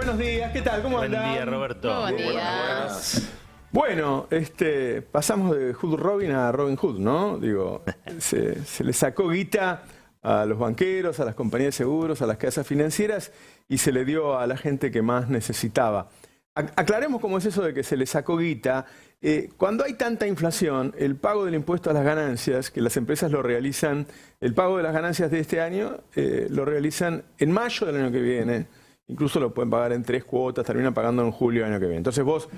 buenos días, ¿qué tal? ¿Cómo andan? Buen día, Roberto. Buen día. Bueno, pasamos de Hood Robin a Robin Hood, ¿no? Digo, se le sacó guita a los banqueros, a las compañías de seguros, a las casas financieras y se le dio a la gente que más necesitaba. Aclaremos cómo es eso de que se le sacó guita. Cuando hay tanta inflación, el pago del impuesto a las ganancias, que las empresas lo realizan, el pago de las ganancias de este año lo realizan en mayo del año que viene. Incluso lo pueden pagar en 3 cuotas, terminan pagando en julio del año que viene. Entonces vos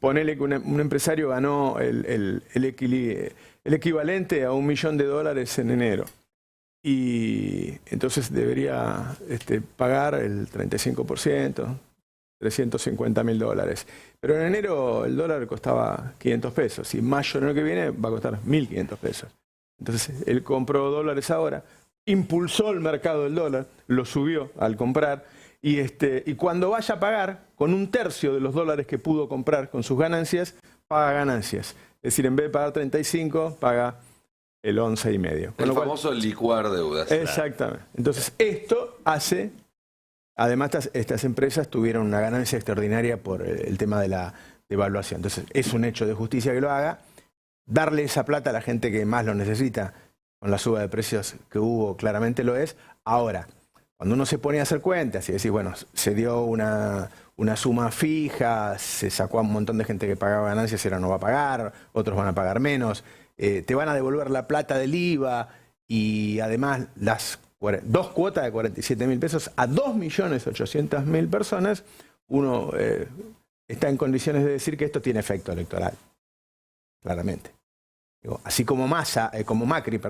ponele que un empresario ganó el equivalente a $1 millón en enero. Y entonces debería pagar el 35%, $350.000. Pero en enero el dólar costaba 500 pesos y en mayo del año que viene va a costar 1.500 pesos. Entonces él compró dólares ahora, impulsó el mercado del dólar, lo subió al comprar y cuando vaya a pagar, con 1/3 de los dólares que pudo comprar con sus ganancias, paga ganancias. Es decir, en vez de pagar 35, paga el 11,5. El famoso licuar deudas. Exactamente. Entonces esto hace... Además, estas empresas tuvieron una ganancia extraordinaria por el tema de la devaluación. Entonces, es un hecho de justicia que lo haga. Darle esa plata a la gente que más lo necesita, con la suba de precios que hubo, claramente lo es. Ahora, cuando uno se pone a hacer cuentas y decir, bueno, se dio una suma fija, se sacó a un montón de gente que pagaba ganancias y ahora no va a pagar, otros van a pagar menos, te van a devolver la plata del IVA y además las 2 cuotas de 47.000 pesos a 2.800.000 personas, uno está en condiciones de decir que esto tiene efecto electoral, claramente. Digo, así como Macri,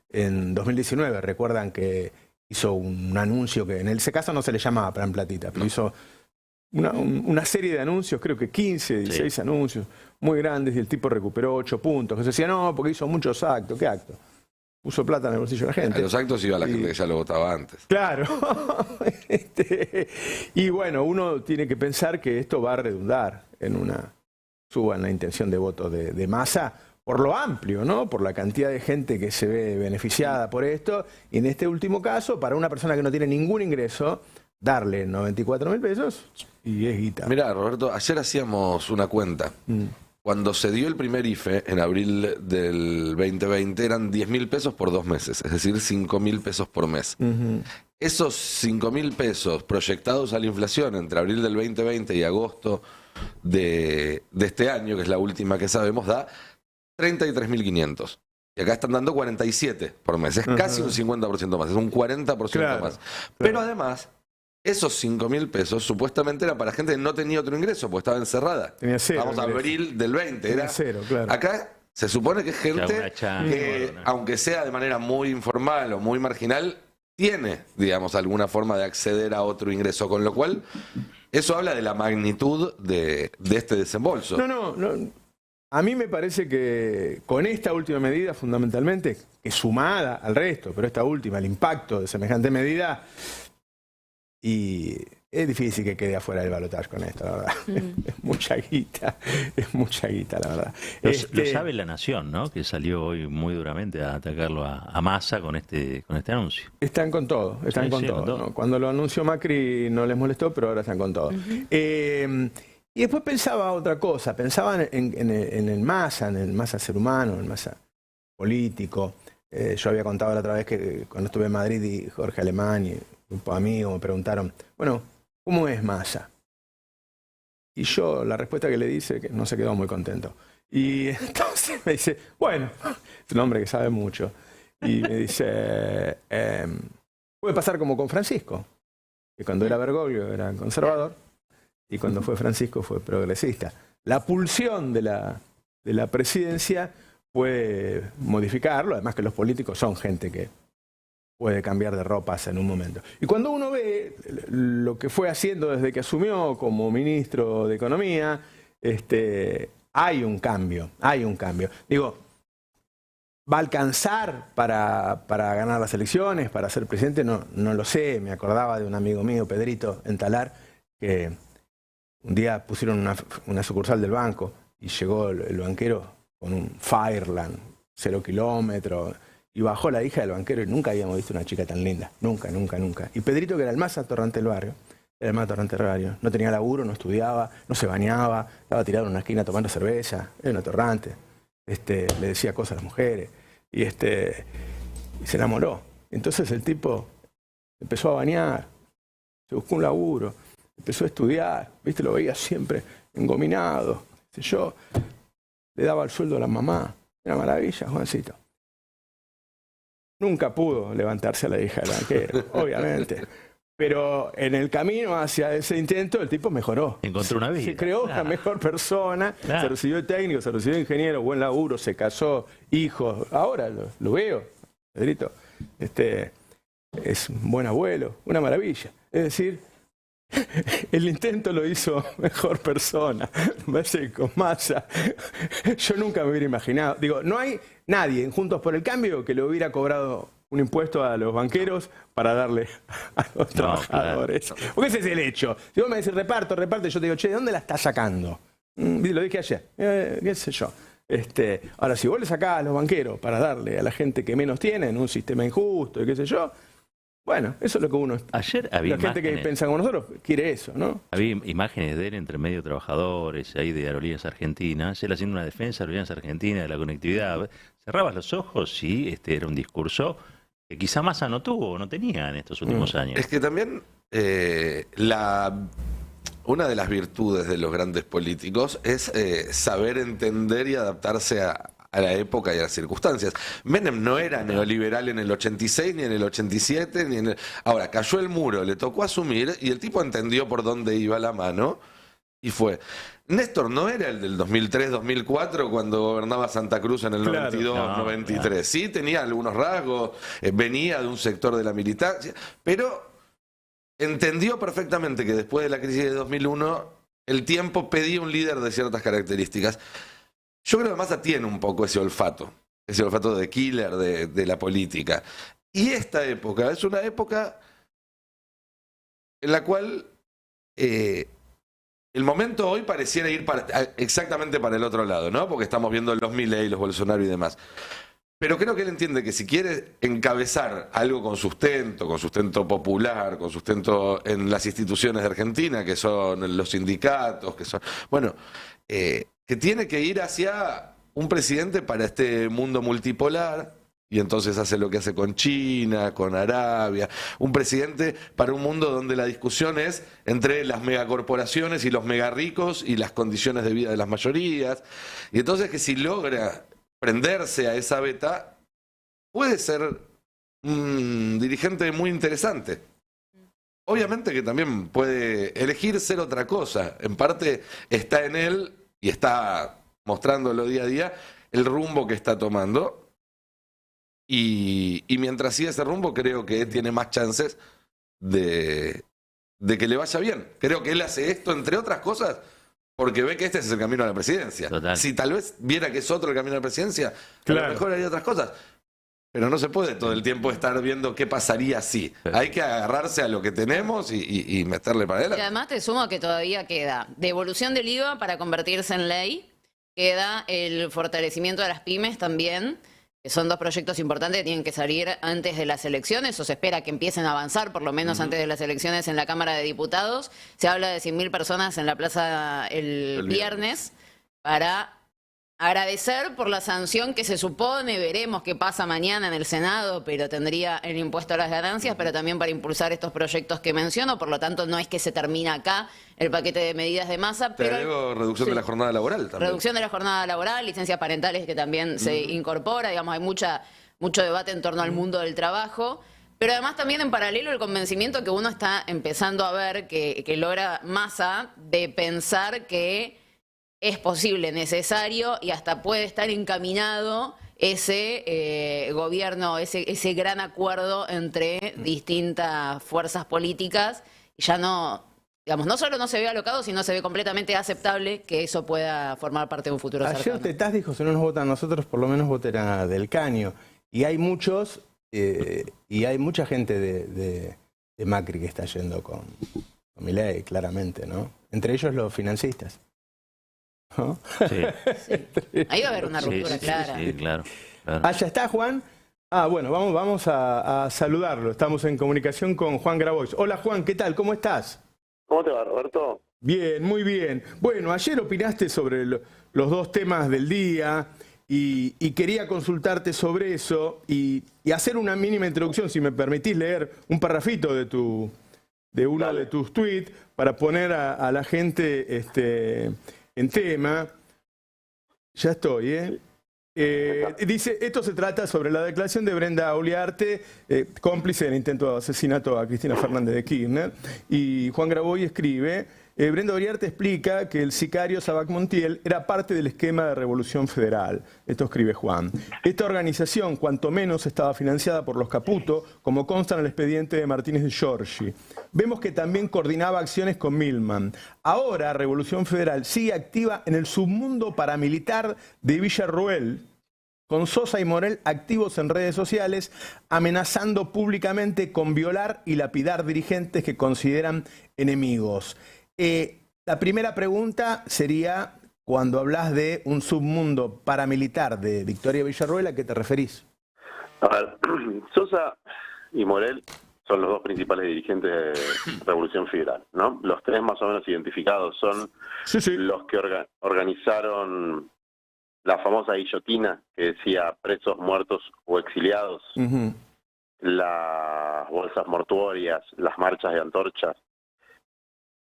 en 2019, recuerdan que hizo un anuncio que en ese caso no se le llamaba Plan Platita, pero hizo una serie de anuncios, creo que 15, 16 anuncios muy grandes y el tipo recuperó 8 puntos. Que se decía, no, porque hizo muchos actos. ¿Qué actos? Puso plata en el bolsillo de la gente. A los actos iba la gente que ya lo votaba antes. Claro. Y bueno, uno tiene que pensar que esto va a redundar en una suba en la intención de voto de Massa, por lo amplio, ¿no? Por la cantidad de gente que se ve beneficiada por esto. Y en este último caso, para una persona que no tiene ningún ingreso, darle 94.000 pesos y es guita. Mirá, Roberto, ayer hacíamos una cuenta. Cuando se dio el primer IFE, en abril del 2020, eran 10.000 pesos por 2 meses, es decir, 5.000 pesos por mes. Esos 5.000 pesos proyectados a la inflación entre abril del 2020 y agosto de este año, que es la última que sabemos, da 33.500. Y acá están dando 47 por mes. Es casi un 50% más, es un 40% más. Pero además, esos 5.000 pesos supuestamente eran para gente que no tenía otro ingreso, porque estaba encerrada. Tenía cero. Vamos a abril del 20. Era cero, claro. Acá se supone que es gente que, aunque sea de manera muy informal o muy marginal, tiene, digamos, alguna forma de acceder a otro ingreso. Con lo cual, eso habla de la magnitud de este desembolso. No. A mí me parece que con esta última medida, fundamentalmente, que sumada al resto, pero esta última, el impacto de semejante medida... Y es difícil que quede afuera del balotaje con esto, la verdad. Es mucha guita, la verdad. Lo sabe La Nación, ¿no? Que salió hoy muy duramente a atacarlo a Massa con este anuncio. Están con todo, están con todo. ¿No? Cuando lo anunció Macri no les molestó, pero ahora están con todo. Y después pensaba otra cosa, pensaba en el Massa ser humano, en el Massa político. Yo había contado la otra vez que cuando estuve en Madrid y Jorge Alemán y un grupo de amigos me preguntaron, bueno, ¿cómo es Massa? Y yo la respuesta que le dice que no se quedó muy contento. Y entonces me dice, bueno, es un hombre que sabe mucho. Y me dice, puede pasar como con Francisco, que cuando era Bergoglio era conservador y cuando fue Francisco fue progresista. La pulsión de la presidencia puede modificarlo, además que los políticos son gente que puede cambiar de ropas en un momento. Y cuando uno ve lo que fue haciendo desde que asumió como ministro de Economía, hay un cambio. Digo, ¿va a alcanzar para ganar las elecciones, para ser presidente? No lo sé. Me acordaba de un amigo mío, Pedrito, en Talar, que un día pusieron una sucursal del banco y llegó el banquero con un Fireland, 0 kilómetros, y bajó la hija del banquero y nunca habíamos visto una chica tan linda, nunca. Y Pedrito, que era el más atorrante del barrio, era el más atorrante terrario. No tenía laburo, no estudiaba, no se bañaba, estaba tirado en una esquina tomando cerveza, era un atorrante. Le decía cosas a las mujeres y se enamoró. Entonces el tipo empezó a bañar, se buscó un laburo, empezó a estudiar, ¿viste? Lo veía siempre engominado, qué sé yo, le daba el sueldo a la mamá. Era maravilla, Juancito. Nunca pudo levantarse a la hija del banquero, obviamente. Pero en el camino hacia ese intento, el tipo mejoró. Encontró una vida. Se creó una mejor persona, se recibió de técnico, se recibió de ingeniero, buen laburo, se casó, hijos. Ahora lo veo, Pedrito. Es un buen abuelo, una maravilla. Es decir, el intento lo hizo mejor persona. Me parece con Massa. Yo nunca me hubiera imaginado. Digo, no hay nadie en Juntos por el Cambio que le hubiera cobrado un impuesto a los banqueros para darle a los trabajadores. Claro. Porque ese es el hecho. Si vos me decís reparto, yo te digo, che, ¿de dónde la estás sacando? Lo dije ayer, qué sé yo. Ahora, si vos le sacás a los banqueros para darle a la gente que menos tiene en un sistema injusto y qué sé yo, bueno, eso es lo que uno... Ayer había la gente que piensa como nosotros quiere eso, ¿no? Había imágenes de él entre medio trabajadores, ahí de Aerolíneas Argentinas, él haciendo una defensa de Aerolíneas Argentinas, de la conectividad. Cerrabas los ojos y era un discurso que quizá Massa no tuvo o no tenía en estos últimos años. Es que también una de las virtudes de los grandes políticos es saber entender y adaptarse a la época y a las circunstancias. Menem no era neoliberal en el 86, ni en el 87, ni en el... Ahora, cayó el muro, le tocó asumir y el tipo entendió por dónde iba la mano y fue. Néstor no era el del 2003-2004 cuando gobernaba Santa Cruz en el 92-93. Claro. Sí, tenía algunos rasgos, venía de un sector de la militancia, pero entendió perfectamente que después de la crisis de 2001 el tiempo pedía un líder de ciertas características. Yo creo que Massa tiene un poco ese olfato de killer de la política. Y esta época es una época en la cual el momento hoy pareciera ir exactamente para el otro lado, ¿no? Porque estamos viendo los Milei, los Bolsonaro y demás. Pero creo que él entiende que si quiere encabezar algo con sustento popular, con sustento en las instituciones de Argentina, que son los sindicatos, que son... Bueno, que tiene que ir hacia un presidente para este mundo multipolar, y entonces hace lo que hace con China, con Arabia, un presidente para un mundo donde la discusión es entre las megacorporaciones y los megarricos y las condiciones de vida de las mayorías, y entonces que si logra prenderse a esa beta, puede ser un dirigente muy interesante. Obviamente que también puede elegir ser otra cosa, en parte está en él y está mostrándolo día a día el rumbo que está tomando y mientras siga ese rumbo creo que tiene más chances de que le vaya bien. Creo que él hace esto entre otras cosas porque ve que este es el camino a la presidencia. Total. Si tal vez viera que es otro el camino a la presidencia, claro, a lo mejor haría otras cosas. Pero no se puede todo el tiempo estar viendo qué pasaría si. Hay que agarrarse a lo que tenemos y meterle para adelante. Y además te sumo que todavía queda devolución del IVA para convertirse en ley, queda el fortalecimiento de las pymes también, que son dos proyectos importantes que tienen que salir antes de las elecciones, o se espera que empiecen a avanzar por lo menos antes de las elecciones en la Cámara de Diputados. Se habla de 100.000 personas en la plaza el viernes para agradecer por la sanción que se supone, veremos qué pasa mañana en el Senado, pero tendría el impuesto a las ganancias, pero también para impulsar estos proyectos que menciono, por lo tanto no es que se termina acá el paquete de medidas de Massa. Pero digo, reducción de la jornada laboral también. Reducción de la jornada laboral, licencias parentales que también se incorpora, digamos, hay mucho debate en torno al mundo del trabajo. Pero además también en paralelo el convencimiento que uno está empezando a ver que logra Massa de pensar que es posible, necesario y hasta puede estar encaminado ese gobierno, ese gran acuerdo entre distintas fuerzas políticas. Y ya no, digamos, no solo no se ve alocado, sino se ve completamente aceptable que eso pueda formar parte de un futuro cercano. Ayer Tetaz dijo, si no nos votan a nosotros, por lo menos voten a Del Caño. Y hay muchos, y hay mucha gente de Macri que está yendo con Milei, claramente, ¿no? Entre ellos los financistas. ¿No? Sí. Ahí va a haber una ruptura clara. Sí, claro. Ah, ¿ya está, Juan? Ah, bueno, vamos a saludarlo. Estamos en comunicación con Juan Grabois. Hola, Juan, ¿qué tal? ¿Cómo estás? ¿Cómo te va, Roberto? Bien, muy bien. Bueno, ayer opinaste sobre los dos temas del día y quería consultarte sobre eso y hacer una mínima introducción, si me permitís leer un parrafito de uno Dale. de tus tweets para poner a la gente en tema. Ya estoy, ¿eh? Dice, esto se trata sobre la declaración de Brenda Uliarte, cómplice del intento de asesinato a Cristina Fernández de Kirchner, y Juan Graboy escribe, Brenda Uliarte explica que el sicario Sabac Montiel era parte del esquema de Revolución Federal. Esto escribe Juan. Esta organización, cuanto menos, estaba financiada por los Caputo, como consta en el expediente de Martínez de Giorgi. Vemos que también coordinaba acciones con Milman. Ahora, Revolución Federal sigue activa en el submundo paramilitar de Villarroel, con Sosa y Morel activos en redes sociales, amenazando públicamente con violar y lapidar dirigentes que consideran enemigos. La primera pregunta sería, cuando hablas de un submundo paramilitar de Victoria Villarroel, ¿a qué te referís? A ver, Sosa y Morel son los dos principales dirigentes de Revolución Federal, ¿no? Los tres más o menos identificados son los que organizaron la famosa guillotina que decía presos, muertos o exiliados, las bolsas mortuorias, las marchas de antorchas,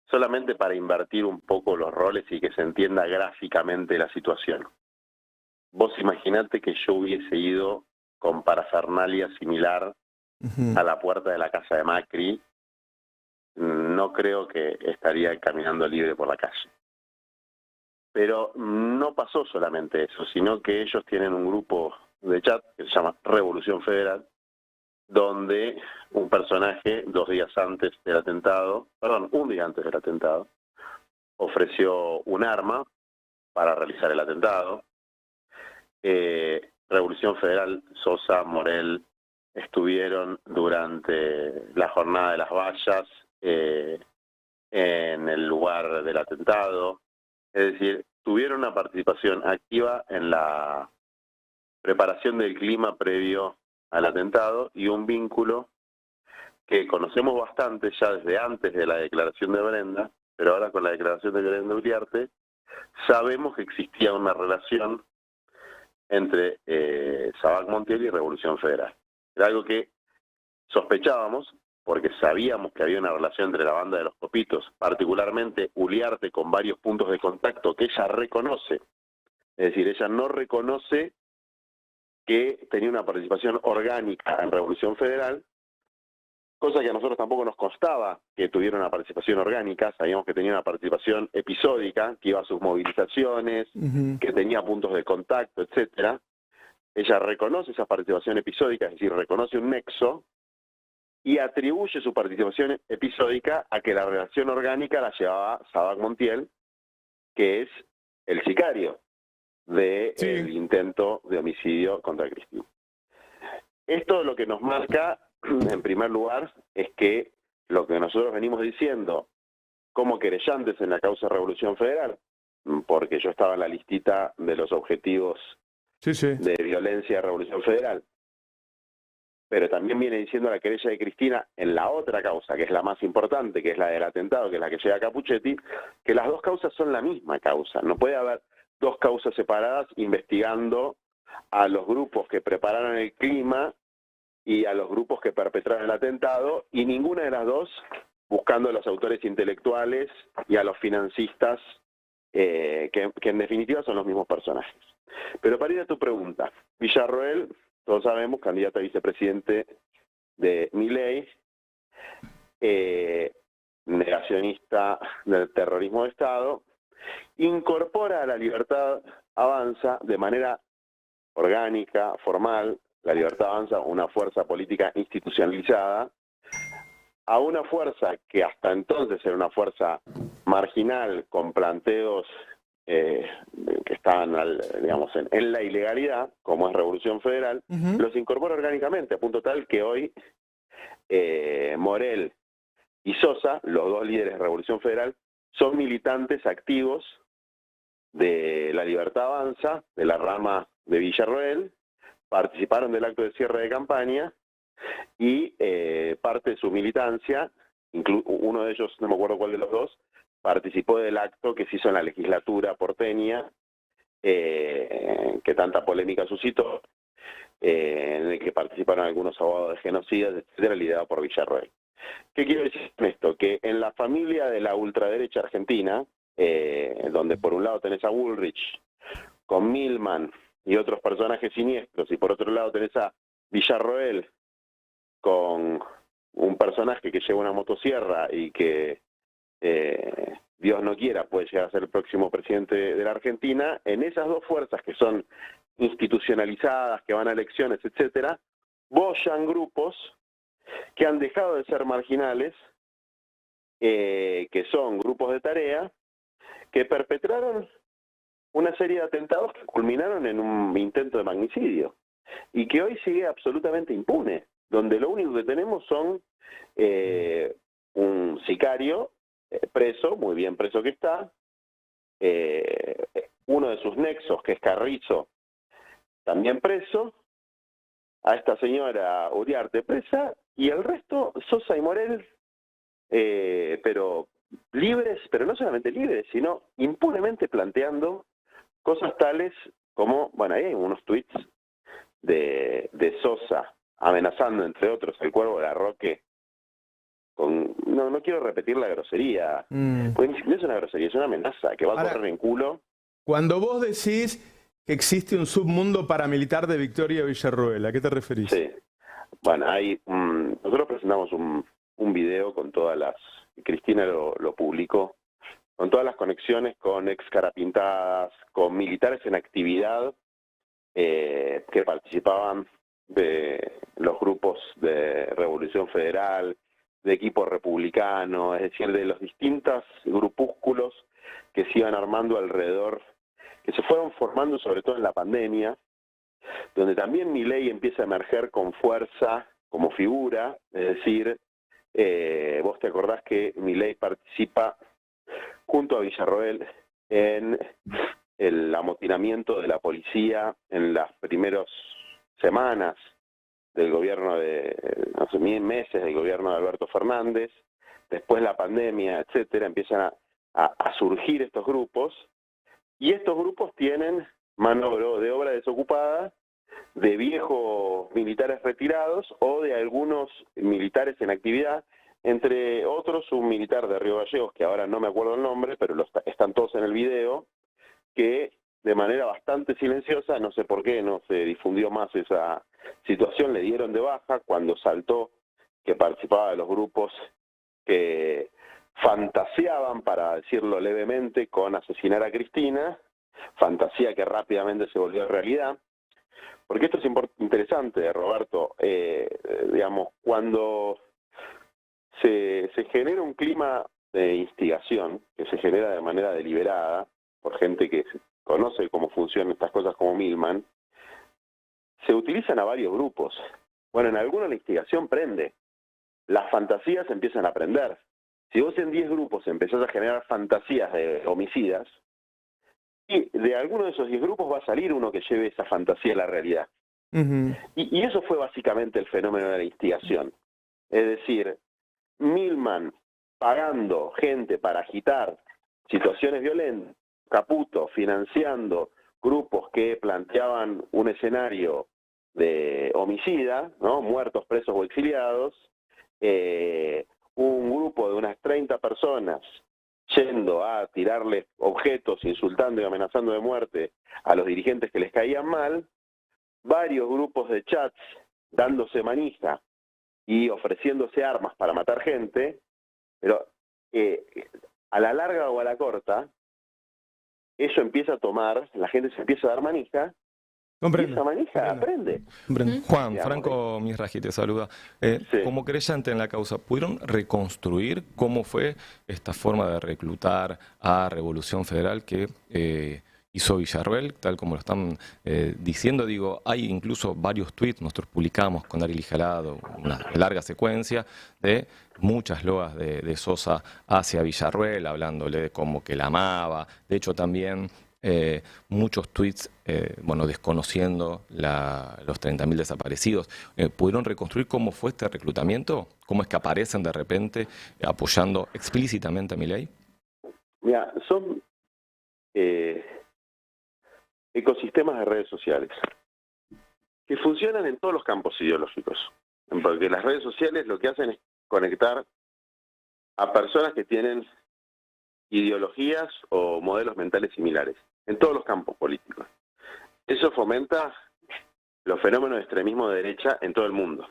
solamente para invertir un poco los roles y que se entienda gráficamente la situación. Vos imaginate que yo hubiese ido con parafernalia similar a la puerta de la casa de Macri, no creo que estaría caminando libre por la calle. Pero no pasó solamente eso, sino que ellos tienen un grupo de chat que se llama Revolución Federal, donde un personaje, un día antes del atentado, ofreció un arma para realizar el atentado. Revolución Federal, Sosa, Morel, estuvieron durante la jornada de las vallas en el lugar del atentado. Es decir, tuvieron una participación activa en la preparación del clima previo al atentado y un vínculo que conocemos bastante ya desde antes de la declaración de Brenda, pero ahora con la declaración de Brenda Uliarte, sabemos que existía una relación entre Sabac Montiel y Revolución Federal. Era algo que sospechábamos porque sabíamos que había una relación entre la banda de los Copitos, particularmente Uliarte con varios puntos de contacto que ella reconoce. Es decir, ella no reconoce que tenía una participación orgánica en Revolución Federal, cosa que a nosotros tampoco nos constaba que tuviera una participación orgánica. Sabíamos que tenía una participación episódica, que iba a sus movilizaciones, que tenía puntos de contacto, etcétera. Ella reconoce esa participación episódica, es decir, reconoce un nexo y atribuye su participación episódica a que la relación orgánica la llevaba Sabac Montiel, que es el sicario del intento de homicidio contra Cristina. Esto lo que nos marca, en primer lugar, es que lo que nosotros venimos diciendo como querellantes en la causa Revolución Federal, porque yo estaba en la listita de los objetivos de violencia de Revolución Federal, pero también viene diciendo la querella de Cristina en la otra causa, que es la más importante, que es la del atentado, que es la que llega a Capuchetti, que las dos causas son la misma causa. No puede haber dos causas separadas investigando a los grupos que prepararon el clima y a los grupos que perpetraron el atentado, y ninguna de las dos buscando a los autores intelectuales y a los financistas, que en definitiva son los mismos personajes. Pero para ir a tu pregunta, Villarroel, todos sabemos, candidato a vicepresidente de Milei, negacionista del terrorismo de Estado, incorpora a La Libertad Avanza de manera orgánica, formal. La Libertad Avanza, una fuerza política institucionalizada, a una fuerza que hasta entonces era una fuerza marginal con planteos que estaban, digamos, en la ilegalidad, como es Revolución Federal, los incorpora orgánicamente, a punto tal que hoy Morel y Sosa, los dos líderes de Revolución Federal, son militantes activos de La Libertad Avanza, de la rama de Villarroel, participaron del acto de cierre de campaña y parte de su militancia uno de ellos, no me acuerdo cuál de los dos, participó del acto que se hizo en la legislatura porteña, que tanta polémica suscitó, en el que participaron algunos abogados de genocidas, etcétera, liderado por Villarroel. ¿Qué quiero decir con esto? Que en la familia de la ultraderecha argentina, donde por un lado tenés a Bullrich, con Milman y otros personajes siniestros, y por otro lado tenés a Villarroel con un personaje que lleva una motosierra y que Dios no quiera puede llegar a ser el próximo presidente de la Argentina, en esas dos fuerzas que son institucionalizadas, que van a elecciones, etcétera, bollan grupos que han dejado de ser marginales, que son grupos de tarea, que perpetraron una serie de atentados que culminaron en un intento de magnicidio y que hoy sigue absolutamente impune, donde lo único que tenemos son un sicario preso, muy bien preso que está, uno de sus nexos, que es Carrizo, también preso, a esta señora Uriarte presa, y el resto, Sosa y Morel, pero libres, pero no solamente libres, sino impunemente planteando cosas tales como, bueno, ahí hay unos tweets de Sosa amenazando, entre otros, al Cuervo de la Roque, con, no quiero repetir la grosería, porque no es una grosería, es una amenaza que va a correr en culo. Cuando vos decís que existe un submundo paramilitar de Victoria Villarroel, ¿a qué te referís? Sí, bueno, nosotros presentamos un video con todas las, Cristina lo publicó, con todas las conexiones con ex carapintadas, con militares en actividad que participaban de los grupos de Revolución Federal, de equipo republicano, es decir, de los distintos grupúsculos que se iban armando alrededor, que se fueron formando sobre todo en la pandemia, donde también Milei empieza a emerger con fuerza como figura, es decir, vos te acordás que Milei participa junto a Villarroel en el amotinamiento de la policía en las primeras semanas del gobierno hace meses del gobierno de Alberto Fernández, después la pandemia, etcétera, empiezan a surgir estos grupos, y estos grupos tienen mano de obra desocupada de viejos militares retirados o de algunos militares en actividad, entre otros un militar de Río Gallegos, que ahora no me acuerdo el nombre, pero están todos en el video, que de manera bastante silenciosa, no sé por qué no se difundió más esa situación, le dieron de baja cuando saltó que participaba de los grupos que fantaseaban, para decirlo levemente, con asesinar a Cristina, fantasía que rápidamente se volvió realidad. Porque esto es interesante, Roberto, digamos, cuando se genera un clima de instigación, que se genera de manera deliberada, por gente que conoce cómo funcionan estas cosas como Milman, se utilizan a varios grupos. Bueno, en algunos la instigación prende, las fantasías empiezan a prender. Si vos en 10 grupos empezás a generar fantasías de homicidas, y de alguno de esos 10 grupos va a salir uno que lleve esa fantasía a la realidad. Y eso fue básicamente el fenómeno de la instigación. Es decir, Milman pagando gente para agitar situaciones violentas, Caputo financiando grupos que planteaban un escenario de homicida, ¿no? Muertos, presos o exiliados, un grupo de unas 30 personas yendo a tirarles objetos, insultando y amenazando de muerte a los dirigentes que les caían mal, varios grupos de chats dándose manija y ofreciéndose armas para matar gente, pero a la larga o a la corta, eso empieza a tomar, la gente se empieza a dar manija, y esa manija aprende. Juan, Franco Misraji te saluda. Sí. Como creyente en la causa, ¿pudieron reconstruir cómo fue esta forma de reclutar a Revolución Federal que hizo Villarroel, tal como lo están diciendo? Digo, hay incluso varios tweets, nosotros publicamos con Ariel Jalado una larga secuencia de muchas loas de Sosa hacia Villarroel, hablándole de cómo que la amaba. De hecho, también muchos tweets, bueno, desconociendo los 30.000 desaparecidos. ¿Pudieron reconstruir cómo fue este reclutamiento? ¿Cómo es que aparecen de repente apoyando explícitamente a Milei? Mira, son ecosistemas de redes sociales que funcionan en todos los campos ideológicos. Porque las redes sociales lo que hacen es conectar a personas que tienen ideologías o modelos mentales similares en todos los campos políticos. Eso fomenta los fenómenos de extremismo de derecha en todo el mundo.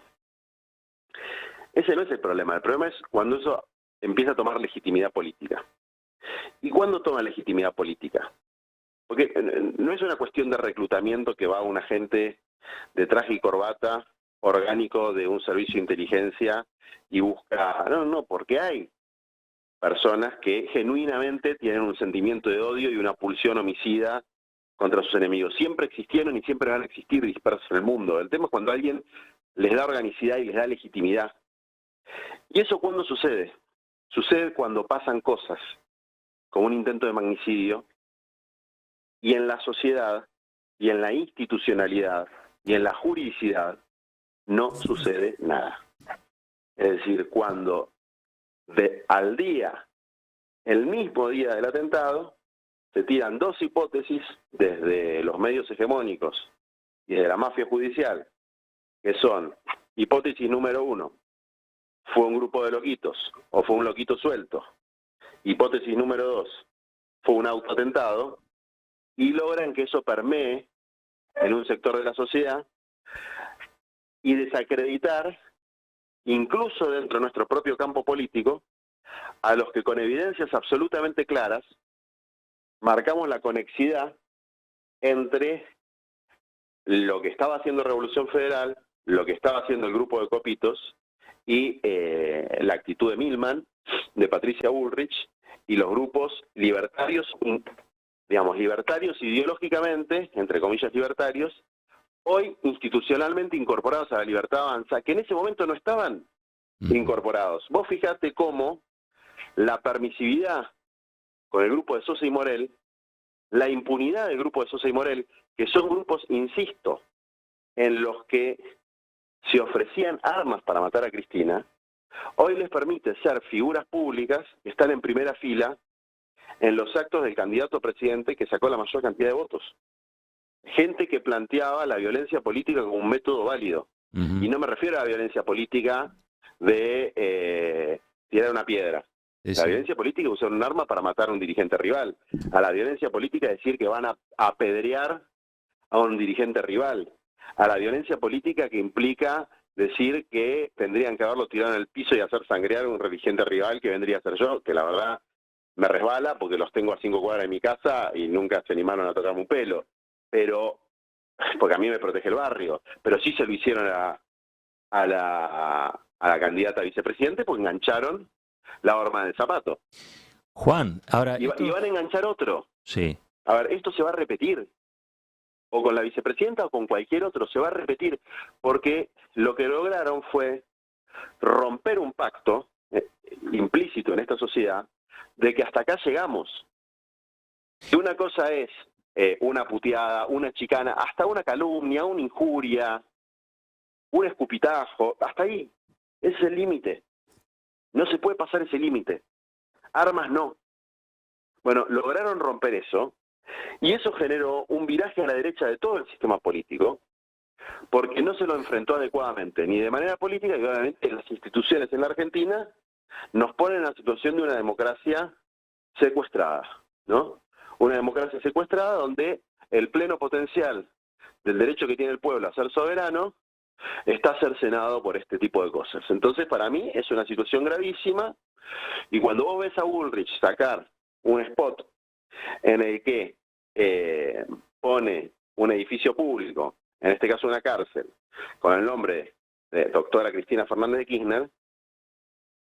Ese no es el problema es cuando eso empieza a tomar legitimidad política. ¿Y cuándo toma legitimidad política? Porque no es una cuestión de reclutamiento que va un agente de traje y corbata orgánico de un servicio de inteligencia y busca... No, porque hay personas que genuinamente tienen un sentimiento de odio y una pulsión homicida contra sus enemigos. Siempre existieron y siempre van a existir dispersos en el mundo. El tema es cuando alguien les da organicidad y les da legitimidad. ¿Y eso cuándo sucede? Sucede cuando pasan cosas, como un intento de magnicidio, y en la sociedad, y en la institucionalidad, y en la juridicidad, no sucede nada. Es decir, cuando al día, el mismo día del atentado, se tiran dos hipótesis desde los medios hegemónicos y de la mafia judicial, que son, hipótesis número 1, fue un grupo de loquitos o fue un loquito suelto. Hipótesis número 2, fue un autoatentado, y logran que eso permee en un sector de la sociedad y desacreditar, incluso dentro de nuestro propio campo político, a los que con evidencias absolutamente claras marcamos la conexidad entre lo que estaba haciendo Revolución Federal, lo que estaba haciendo el grupo de Copitos y la actitud de Milman, de Patricia Bullrich, y los grupos libertarios, digamos, libertarios ideológicamente, entre comillas libertarios, hoy institucionalmente incorporados a la Libertad Avanza, que en ese momento no estaban incorporados. Vos fijate cómo la permisividad con el grupo de Sosa y Morel, la impunidad del grupo de Sosa y Morel, que son grupos, insisto, en los que se ofrecían armas para matar a Cristina, hoy les permite ser figuras públicas que están en primera fila en los actos del candidato presidente que sacó la mayor cantidad de votos. Gente que planteaba la violencia política como un método válido. Y no me refiero a la violencia política de tirar una piedra. La violencia política es usar un arma para matar a un dirigente rival. A la violencia política es decir que van a apedrear a un dirigente rival. A la violencia política que implica decir que tendrían que haberlo tirado en el piso y hacer sangrear a un dirigente rival, que vendría a ser yo, que la verdad me resbala porque los tengo a 5 cuadras de mi casa y nunca se animaron a tocarme un pelo. Pero, porque a mí me protege el barrio, pero sí se lo hicieron a la candidata a vicepresidente porque engancharon la horma del zapato. Juan, ahora... Y van a enganchar otro. Sí. A ver, esto se va a repetir. O con la vicepresidenta o con cualquier otro, se va a repetir. Porque lo que lograron fue romper un pacto implícito en esta sociedad de que hasta acá llegamos. Y una cosa es una puteada, una chicana, hasta una calumnia, una injuria, un escupitajo, hasta ahí. Ese es el límite. No se puede pasar ese límite. Armas no. Bueno, lograron romper eso, y eso generó un viraje a la derecha de todo el sistema político, porque no se lo enfrentó adecuadamente, ni de manera política, y obviamente las instituciones en la Argentina nos ponen en la situación de una democracia secuestrada, ¿no? Una democracia secuestrada donde el pleno potencial del derecho que tiene el pueblo a ser soberano está cercenado por este tipo de cosas. Entonces, para mí es una situación gravísima, y cuando vos ves a Bullrich sacar un spot en el que pone un edificio público, en este caso una cárcel, con el nombre de doctora Cristina Fernández de Kirchner,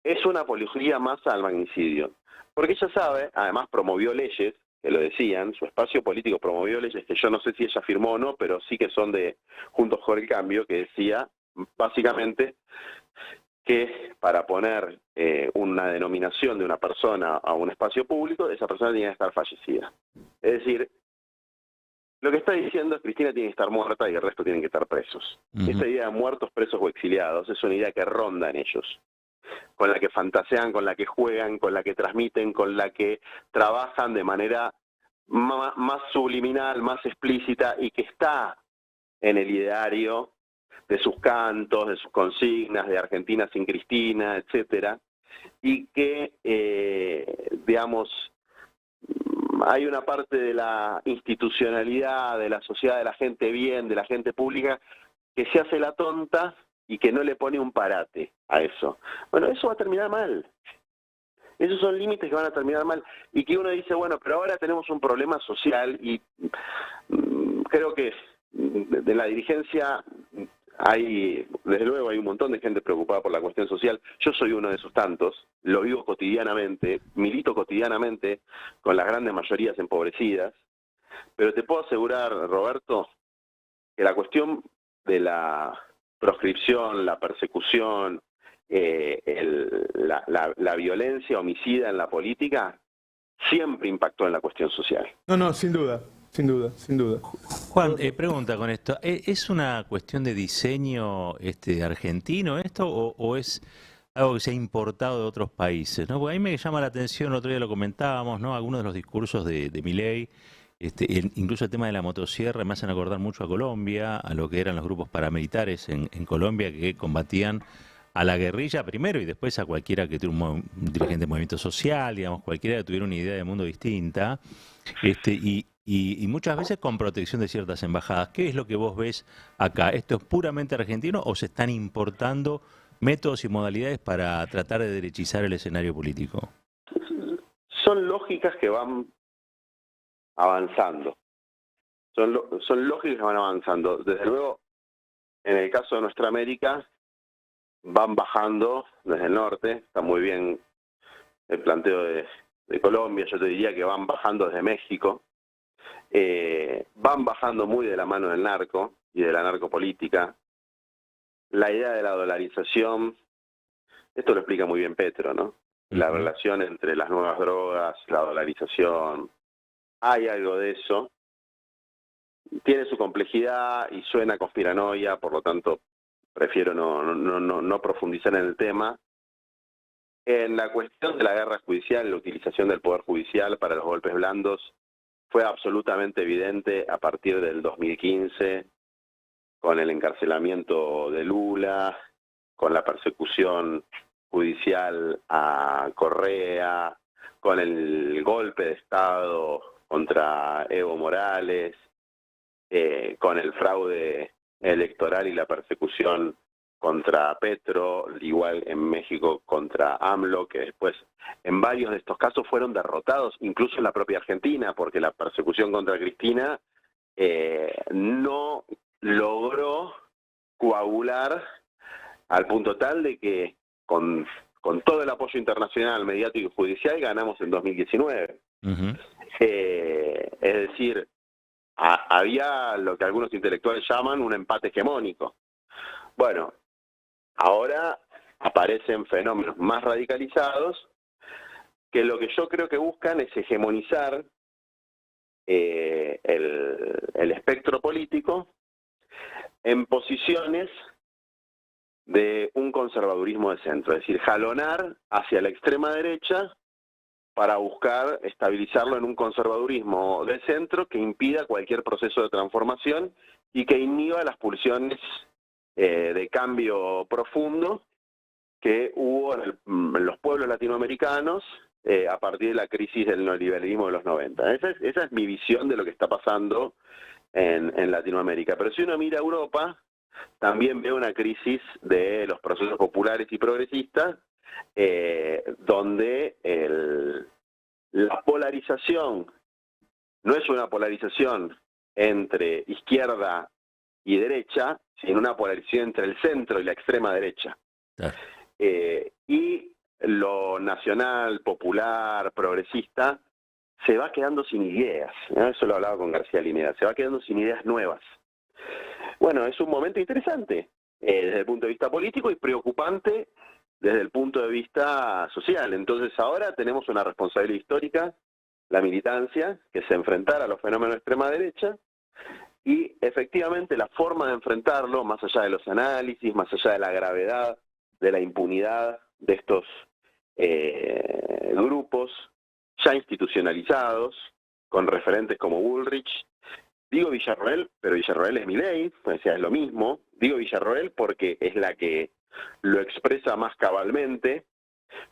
es una apología más al magnicidio. Porque ella sabe, además promovió leyes, que lo decían, su espacio político promovió leyes que yo no sé si ella firmó o no, pero sí que son de Juntos por el Cambio, que decía básicamente que para poner una denominación de una persona a un espacio público, esa persona tenía que estar fallecida. Es decir, Lo que está diciendo es que Cristina tiene que estar muerta y el resto tienen que estar presos. Esta idea de muertos, presos o exiliados es una idea que ronda en ellos, con la que fantasean, con la que juegan, con la que transmiten, con la que trabajan de manera más subliminal, más explícita, y que está en el ideario de sus cantos, de sus consignas, de Argentina sin Cristina, etcétera, y que, digamos, hay una parte de la institucionalidad, de la sociedad, de la gente bien, de la gente pública, que se hace la tonta y que no le pone un parate a eso. Bueno, eso va a terminar mal. Esos son límites que van a terminar mal. Y que uno dice, bueno, pero ahora tenemos un problema social y creo que de la dirigencia desde luego hay un montón de gente preocupada por la cuestión social. Yo soy uno de esos tantos, lo vivo cotidianamente, milito cotidianamente con las grandes mayorías empobrecidas, pero te puedo asegurar, Roberto, que la cuestión de la proscripción, la persecución, la violencia homicida en la política siempre impactó en la cuestión social. No, sin duda. Sin duda, sin duda. Juan, pregunta con esto, ¿es una cuestión de diseño argentino esto o es algo que se ha importado de otros países? ¿No? Porque a mí me llama la atención, el otro día lo comentábamos, ¿no? Algunos de los discursos de Milei, incluso el tema de la motosierra, me hacen acordar mucho a Colombia, a lo que eran los grupos paramilitares en Colombia que combatían a la guerrilla primero y después a cualquiera que tuviera un dirigente de movimiento social, digamos, cualquiera que tuviera una idea de mundo distinta, y muchas veces con protección de ciertas embajadas. ¿Qué es lo que vos ves acá? ¿Esto es puramente argentino o se están importando métodos y modalidades para tratar de derechizar el escenario político? Son lógicas que van avanzando. Son lógicas que van avanzando. Desde luego, en el caso de nuestra América, van bajando desde el norte. Está muy bien el planteo de Colombia. Yo te diría que van bajando desde México. Van bajando muy de la mano del narco y de la narcopolítica. La idea de la dolarización, esto lo explica muy bien Petro, ¿no? La relación entre las nuevas drogas, la dolarización, hay algo de eso. Tiene su complejidad y suena a conspiranoia, por lo tanto prefiero no profundizar en el tema. En la cuestión de la guerra judicial, la utilización del poder judicial para los golpes blandos, fue absolutamente evidente a partir del 2015, con el encarcelamiento de Lula, con la persecución judicial a Correa, con el golpe de Estado contra Evo Morales, con el fraude electoral y la persecución contra Petro, igual en México contra AMLO, que después en varios de estos casos fueron derrotados, incluso en la propia Argentina, porque la persecución contra Cristina no logró coagular al punto tal de que con todo el apoyo internacional, mediático y judicial ganamos en 2019. Es decir, había lo que algunos intelectuales llaman un empate hegemónico. Bueno, ahora aparecen fenómenos más radicalizados que lo que yo creo que buscan es hegemonizar el espectro político en posiciones de un conservadurismo de centro, es decir, jalonar hacia la extrema derecha para buscar estabilizarlo en un conservadurismo de centro que impida cualquier proceso de transformación y que inhiba las pulsiones de cambio profundo que hubo en los pueblos latinoamericanos a partir de la crisis del neoliberalismo de los 90. Esa es mi visión de lo que está pasando en Latinoamérica. Pero si uno mira a Europa, también ve una crisis de los procesos populares y progresistas, donde la polarización no es una polarización entre izquierda y derecha, sino una polarización entre el centro y la extrema derecha. Claro. Y lo nacional, popular, progresista, se va quedando sin ideas, ¿no? Eso lo hablaba con García Linera, se va quedando sin ideas nuevas. Bueno, es un momento interesante desde el punto de vista político y preocupante desde el punto de vista social. Entonces ahora tenemos una responsabilidad histórica, la militancia, que es enfrentar a los fenómenos de extrema derecha, Y efectivamente la forma de enfrentarlo, más allá de los análisis, más allá de la gravedad, de la impunidad de estos grupos ya institucionalizados, con referentes como Bullrich. Digo Villarroel, pero Villarroel es Milei, o sea, es lo mismo. Digo Villarroel porque es la que lo expresa más cabalmente,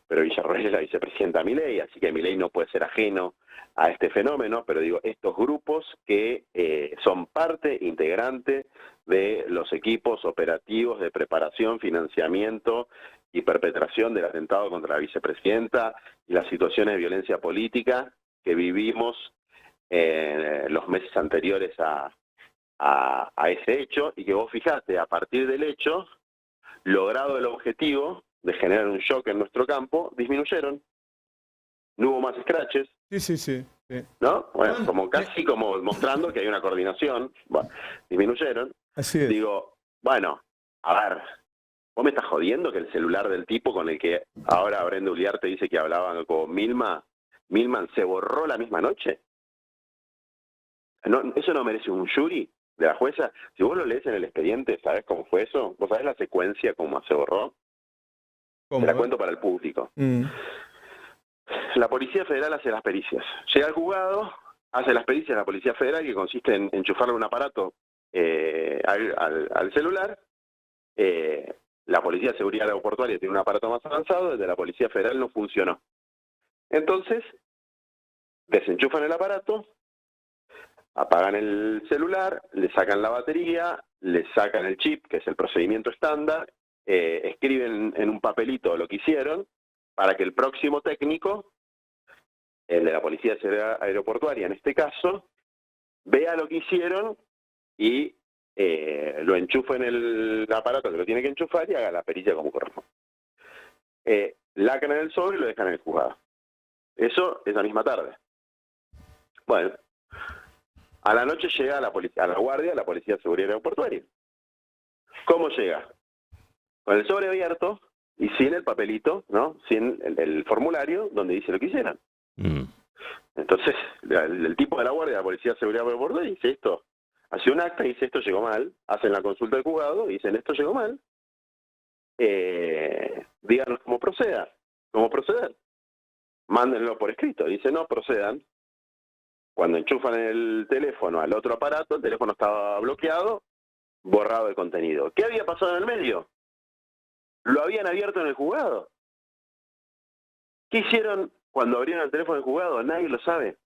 pero Villarroel es la vicepresidenta Milei, así que Milei no puede ser ajeno a este fenómeno, pero digo, estos grupos que son parte integrante de los equipos operativos de preparación, financiamiento y perpetración del atentado contra la vicepresidenta y las situaciones de violencia política que vivimos los meses anteriores a ese hecho, y que vos fijaste, a partir del hecho, logrado el objetivo de generar un shock en nuestro campo, disminuyeron. No hubo más scratches. Sí. ¿No? Bueno, como casi como mostrando que hay una coordinación. Bueno, disminuyeron. Así es. Digo, bueno, a ver, ¿vos me estás jodiendo que el celular del tipo con el que ahora Brenda Uliarte dice que hablaban con Milman se borró la misma noche? No, ¿eso no merece un jury de la jueza? Si vos lo lees en el expediente, ¿sabés cómo fue eso? ¿Vos sabés la secuencia cómo se borró? ¿Cómo? Te la cuento para el público. La Policía Federal hace las pericias. Llega al juzgado, hace las pericias la Policía Federal, que consiste en enchufarle un aparato al celular. La Policía de Seguridad Aeroportuaria tiene un aparato más avanzado, el de la Policía Federal no funcionó. Entonces, desenchufan el aparato, apagan el celular, le sacan la batería, le sacan el chip, que es el procedimiento estándar, escriben en un papelito lo que hicieron, para que el próximo técnico, el de la Policía de Seguridad Aeroportuaria en este caso, vea lo que hicieron y lo enchufe en el aparato que lo tiene que enchufar y haga la pericia como corresponde. Lacan en el sobre y lo dejan en el juzgado. Eso esa misma tarde. Bueno, a la noche llega a la guardia de la Policía de Seguridad Aeroportuaria. ¿Cómo llega? Con el sobre abierto y sin el papelito, ¿no? Sin el formulario donde dice lo que hicieron. Entonces, el tipo de la guardia de la Policía de Seguridad Aeroportuaria dice esto, hace un acta y dice esto llegó mal, hacen la consulta del juzgado y dicen esto llegó mal, díganos cómo proceder, mándenlo por escrito, dice no, procedan. Cuando enchufan el teléfono al otro aparato, el teléfono estaba bloqueado, borrado el contenido. ¿Qué había pasado en el medio? Lo habían abierto en el juzgado. ¿Qué hicieron cuando abrieron el teléfono del juzgado? Nadie lo sabe.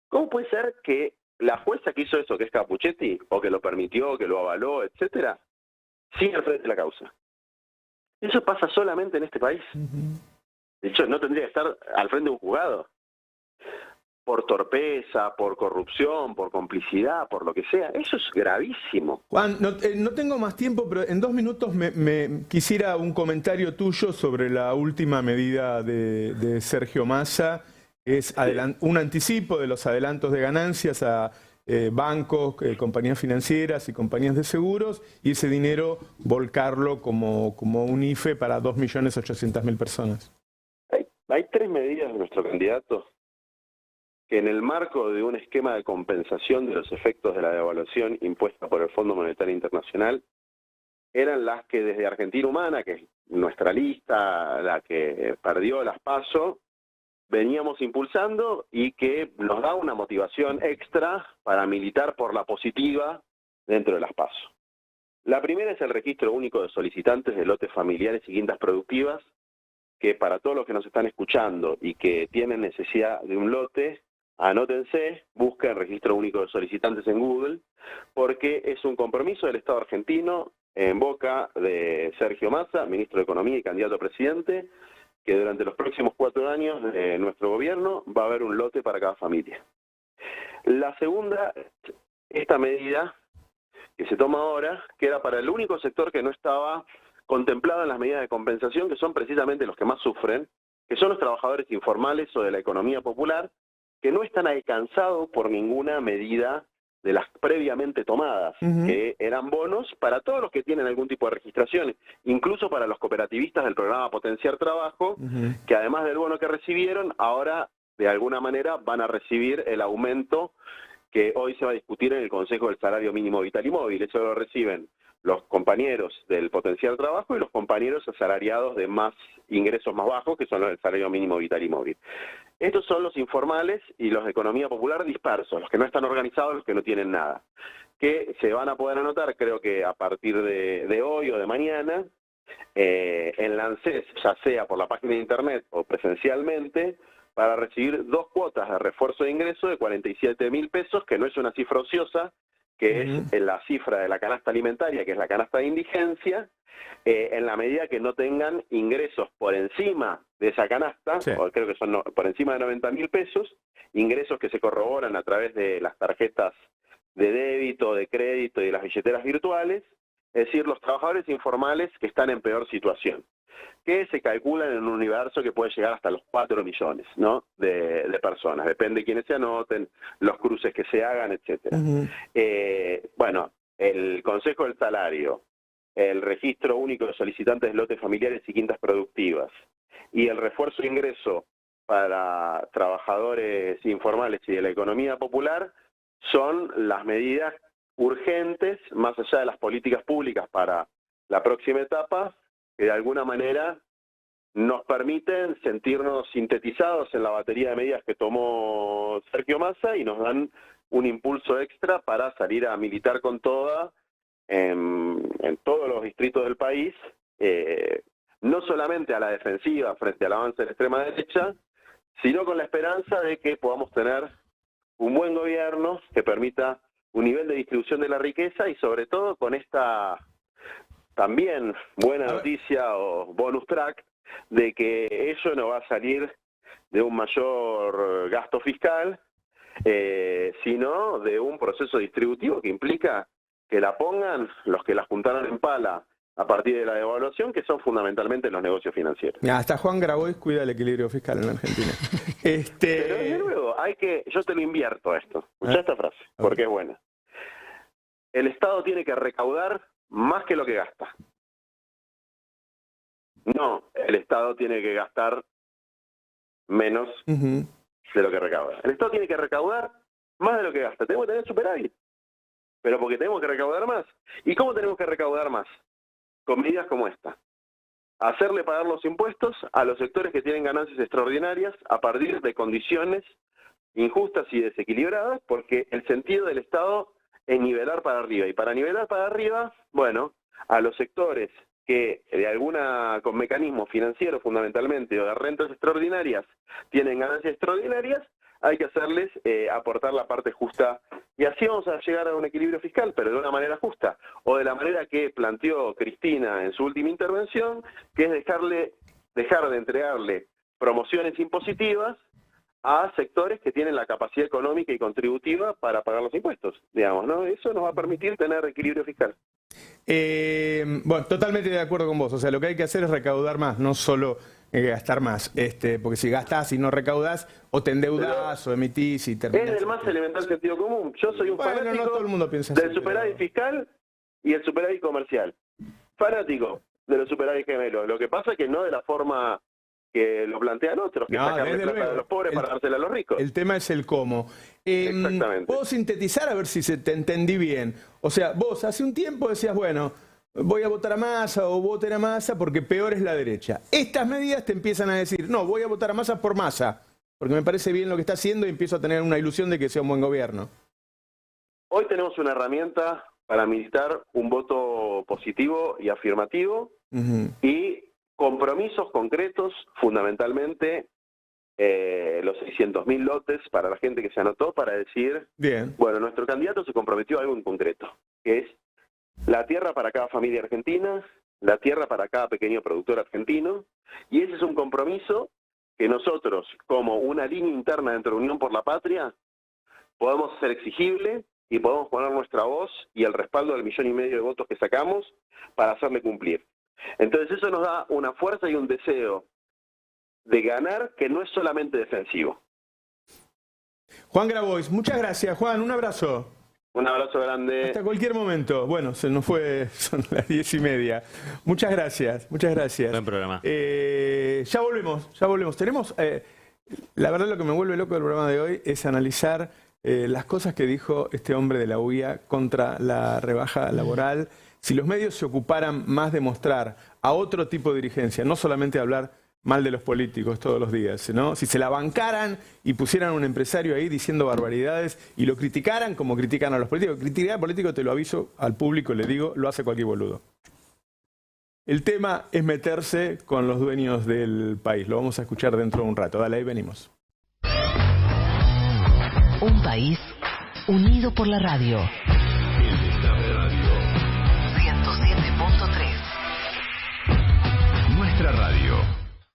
¿Cómo puede ser que la jueza que hizo eso, que es Capuchetti, o que lo permitió, que lo avaló, etcétera, sigue al frente de la causa? Eso pasa solamente en este país. De hecho, no tendría que estar al frente de un juzgado. Por torpeza, por corrupción, por complicidad, por lo que sea. Eso es gravísimo. Juan, no tengo más tiempo, pero en 2 minutos me quisiera un comentario tuyo sobre la última medida de Sergio Massa. Es un anticipo de los adelantos de ganancias a bancos, compañías financieras y compañías de seguros, y ese dinero volcarlo como un IFE para 2.800.000 personas. Hay 3 medidas de nuestro candidato que en el marco de un esquema de compensación de los efectos de la devaluación impuesta por el Fondo Monetario Internacional, eran las que desde Argentina Humana, que es nuestra lista, la que perdió las PASO, veníamos impulsando y que nos da una motivación extra para militar por la positiva dentro de las PASO. La primera es el registro único de solicitantes de lotes familiares y quintas productivas, que para todos los que nos están escuchando y que tienen necesidad de un lote, anótense, busquen el registro único de solicitantes en Google, porque es un compromiso del Estado argentino en boca de Sergio Massa, ministro de Economía y candidato a presidente, que durante los próximos 4 años de nuestro gobierno va a haber un lote para cada familia. La segunda, esta medida que se toma ahora, que era para el único sector que no estaba contemplado en las medidas de compensación, que son precisamente los que más sufren, que son los trabajadores informales o de la economía popular, que no están alcanzados por ninguna medida de las previamente tomadas, que eran bonos para todos los que tienen algún tipo de registración, incluso para los cooperativistas del programa Potenciar Trabajo, que además del bono que recibieron, ahora de alguna manera van a recibir el aumento que hoy se va a discutir en el Consejo del Salario Mínimo Vital y Móvil. Eso lo reciben los compañeros del potencial trabajo y los compañeros asalariados de más ingresos más bajos, que son los del Salario Mínimo Vital y Móvil. Estos son los informales y los de economía popular dispersos, los que no están organizados, los que no tienen nada, que se van a poder anotar, creo que a partir de hoy o de mañana, en la ANSES, ya sea por la página de internet o presencialmente, para recibir 2 cuotas de refuerzo de ingreso de 47.000 pesos, que no es una cifra ociosa, que es la cifra de la canasta alimentaria, que es la canasta de indigencia, en la medida que no tengan ingresos por encima de esa canasta, o creo que son por encima de 90.000 pesos, ingresos que se corroboran a través de las tarjetas de débito, de crédito y de las billeteras virtuales, es decir, los trabajadores informales que están en peor situación, que se calculan en un universo que puede llegar hasta los 4 millones, ¿no?, de personas. Depende de quiénes se anoten, los cruces que se hagan, etcétera. Bueno, el Consejo del Salario, el Registro Único de Solicitantes de Lotes Familiares y Quintas Productivas y el refuerzo de ingreso para trabajadores informales y de la economía popular son las medidas urgentes, más allá de las políticas públicas para la próxima etapa, que de alguna manera nos permiten sentirnos sintetizados en la batería de medidas que tomó Sergio Massa y nos dan un impulso extra para salir a militar con toda en todos los distritos del país, no solamente a la defensiva frente al avance de la extrema derecha, sino con la esperanza de que podamos tener un buen gobierno que permita un nivel de distribución de la riqueza y sobre todo con esta también buena noticia o bonus track de que ello no va a salir de un mayor gasto fiscal, sino de un proceso distributivo que implica que la pongan los que la juntaron en pala a partir de la devaluación, que son fundamentalmente los negocios financieros. Hasta Juan Grabois cuida el equilibrio fiscal en la Argentina. Pero desde luego, yo te lo invierto esto. Escuchá esta frase, porque es buena. El Estado tiene que recaudar más que lo que gasta. No, el Estado tiene que gastar menos de lo que recauda. El Estado tiene que recaudar más de lo que gasta. Tenemos que tener superávit, pero porque tenemos que recaudar más. ¿Y cómo tenemos que recaudar más? Con medidas como esta. Hacerle pagar los impuestos a los sectores que tienen ganancias extraordinarias a partir de condiciones injustas y desequilibradas, porque el sentido del Estado es nivelar para arriba. Y para nivelar para arriba, bueno, a los sectores que con mecanismos financieros fundamentalmente o de rentas extraordinarias tienen ganancias extraordinarias, hay que hacerles aportar la parte justa. Y así vamos a llegar a un equilibrio fiscal, pero de una manera justa. O de la manera que planteó Cristina en su última intervención, que es dejar de entregarle promociones impositivas a sectores que tienen la capacidad económica y contributiva para pagar los impuestos, digamos, ¿no? Eso nos va a permitir tener equilibrio fiscal. Bueno, totalmente de acuerdo con vos. O sea, lo que hay que hacer es recaudar más, no solo gastar más. Porque si gastás y no recaudás, o te endeudás o emitís y terminás. Es el más elemental sentido común. Yo soy un fanático no todo el mundo piensa del así, superávit fiscal y el superávit comercial. Fanático de los superávit gemelos. Lo que pasa es que no de la forma que lo plantean otros, que sacarle plata de los pobres para dársela a los ricos. El tema es el cómo. Exactamente. ¿Puedo sintetizar a ver si te entendí bien? O sea, vos hace un tiempo decías, bueno, voy a votar a Massa o voten a Massa porque peor es la derecha. Estas medidas te empiezan a decir, no, voy a votar a Massa por Massa, porque me parece bien lo que está haciendo y empiezo a tener una ilusión de que sea un buen gobierno. Hoy tenemos una herramienta para militar un voto positivo y afirmativo y compromisos concretos, fundamentalmente los 600.000 lotes para la gente que se anotó, para decir, bueno, nuestro candidato se comprometió a algo en concreto, que es la tierra para cada familia argentina, la tierra para cada pequeño productor argentino, y ese es un compromiso que nosotros, como una línea interna dentro de Unión por la Patria, podemos hacer exigible y podemos poner nuestra voz y el respaldo del 1,5 millones de votos que sacamos para hacerle cumplir. Entonces eso nos da una fuerza y un deseo de ganar que no es solamente defensivo. Juan Grabois, muchas gracias. Juan, un abrazo. Un abrazo grande. Hasta cualquier momento. Bueno, se nos fue, son las 10:30. Muchas gracias, muchas gracias. Buen programa. Ya volvemos. Tenemos, la verdad lo que me vuelve loco del programa de hoy es analizar las cosas que dijo este hombre de la UIA contra la rebaja laboral, si los medios se ocuparan más de mostrar a otro tipo de dirigencia, no solamente hablar mal de los políticos todos los días, ¿no? Si se la bancaran y pusieran a un empresario ahí diciendo barbaridades y lo criticaran como critican a los políticos. Criticar al político, te lo aviso, al público le digo, lo hace cualquier boludo. El tema es meterse con los dueños del país. Lo vamos a escuchar dentro de un rato. Dale, ahí venimos. Un país unido por la radio. El Destape Radio. 107.3. Nuestra radio.